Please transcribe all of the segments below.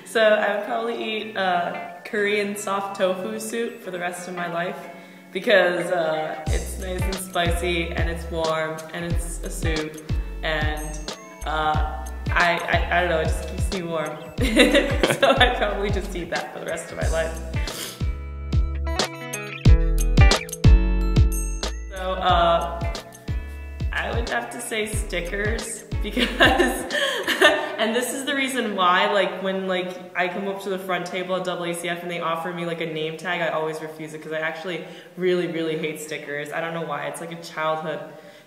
So I would probably eat Korean soft tofu soup for the rest of my life because it's nice and spicy and it's warm and it's a soup and I don't know, it just keeps me warm. So I'd probably just eat that for the rest of my life. So I would have to say stickers because, and this is the reason why, like when like I come up to the front table at AACF and they offer me like a name tag, I always refuse it because I actually really hate stickers. I don't know why. It's like a childhood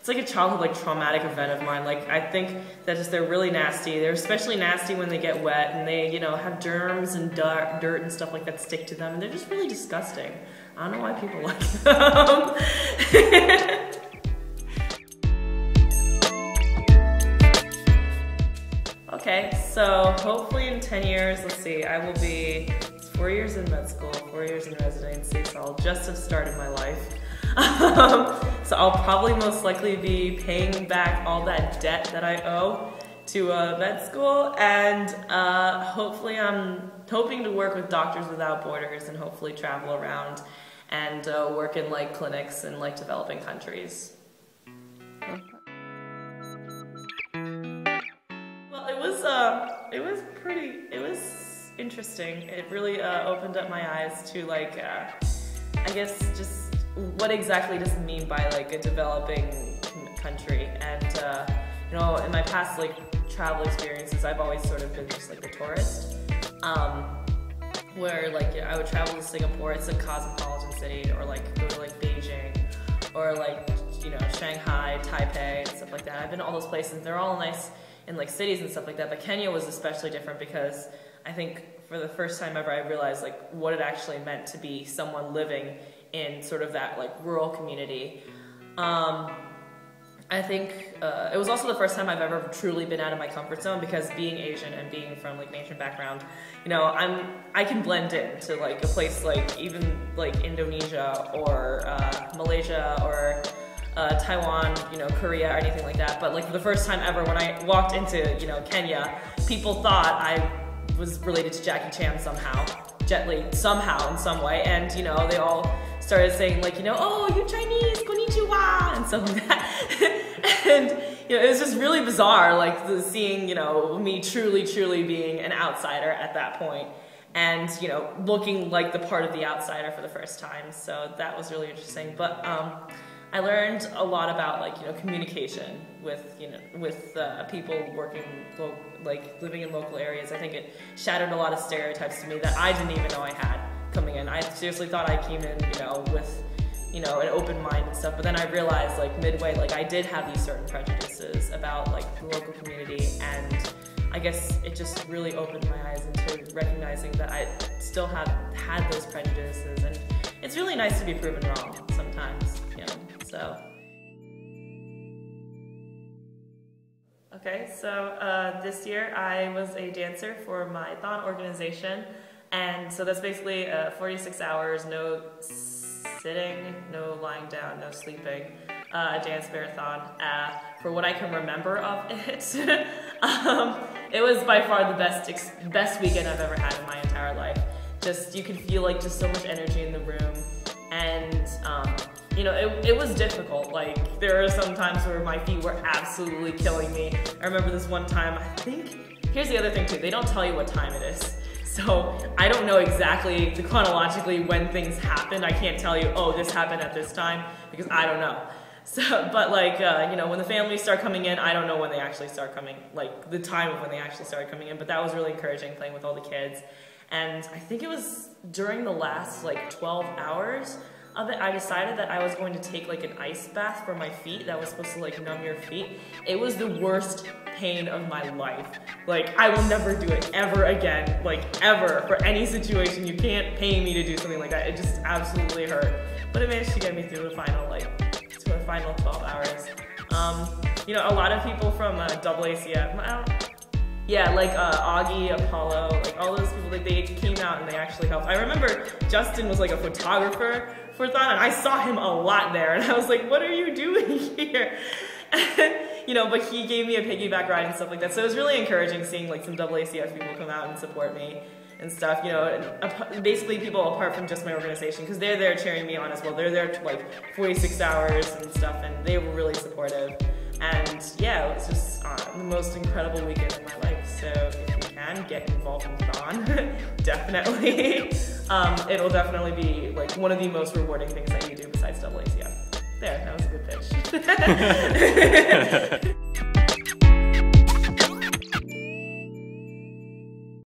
like traumatic event of mine. Like I think that just they're really nasty. They're especially nasty when they get wet and they, you know, have germs and dirt and stuff like that stick to them. And they're just really disgusting. I don't know why people like them. Okay, so hopefully in 10 years, let's see, I will be 4 years in med school, 4 years in residency, so I'll just have started my life. So I'll probably most likely be paying back all that debt that I owe to med school, and hopefully I'm hoping to work with Doctors Without Borders and hopefully travel around and work in like clinics in like developing countries. It was interesting. It really opened up my eyes to like, I guess just what exactly does it mean by like a developing country. And you know, in my past like travel experiences, I've always sort of been just like the tourist, where like I would travel to Singapore, it's a cosmopolitan city, or like go to like Beijing, or like, you know, Shanghai, Taipei, and stuff like that. I've been to all those places. They're all nice in like cities and stuff like that, but Kenya was especially different because I think for the first time ever I realized like what it actually meant to be someone living in sort of that like rural community. I think it was also the first time I've ever truly been out of my comfort zone because being Asian and being from like an Asian background, you know, I can blend in to like a place like even like Indonesia or Malaysia or Taiwan, you know, Korea or anything like that. But like for the first time ever when I walked into, you know, Kenya, people thought I was related to Jackie Chan somehow, Jet Li somehow in some way, and you know, they all started saying like, you know, oh, you're Chinese, konnichiwa, and stuff like that. And you know, it was just really bizarre, like seeing, you know, me truly being an outsider at that point, and you know, looking like the part of the outsider for the first time. So that was really interesting. But I learned a lot about like, you know, communication with, you know, with people working, like living in local areas. I think it shattered a lot of stereotypes to me that I didn't even know I had coming in. I seriously thought I came in, you know, with, you know, an open mind and stuff, but then I realized like midway, like I did have these certain prejudices about like the local community, and I guess it just really opened my eyes into recognizing that I still have had those prejudices, and it's really nice to be proven wrong sometimes, you know. So, okay, so this year I was a dancer for my thon organization, and so that's basically 46 hours, no sitting, no lying down, no sleeping, a dance marathon. For what I can remember of it, it was by far the best weekend I've ever had in my entire life. Just, you could feel like just so much energy in the room, and you know, it was difficult. Like, there are some times where my feet were absolutely killing me. I remember this one time, I think, here's the other thing too, they don't tell you what time it is. So I don't know exactly chronologically when things happened. I can't tell you, oh, this happened at this time, because I don't know. So, but like, you know, when the families start coming in, I don't know when they actually start coming, like the time of when they actually started coming in, but that was really encouraging, playing with all the kids. And I think it was during the last like 12 hours of it, I decided that I was going to take like an ice bath for my feet that was supposed to like numb your feet. It was the worst pain of my life. Like, I will never do it ever again, like ever, for any situation. You can't pay me to do something like that. It just absolutely hurt. But it managed to get me through the final, like, to the final 12 hours. You know, a lot of people from AACF, yeah, like Augie, Apollo, like all those people, like they came out and they actually helped. I remember Justin was like a photographer for Thon, and I saw him a lot there, and I was like, what are you doing here? And you know, but he gave me a piggyback ride and stuff like that. So it was really encouraging seeing like some AACF people come out and support me and stuff, you know, and basically people apart from just my organization, because they're there cheering me on as well. They're there like 46 hours and stuff, and they were really supportive. And yeah, it was just the most incredible weekend of my life. So if you can get involved in Thon, definitely. It'll definitely be like one of the most rewarding things that you do besides AACF. There, that was a good pitch.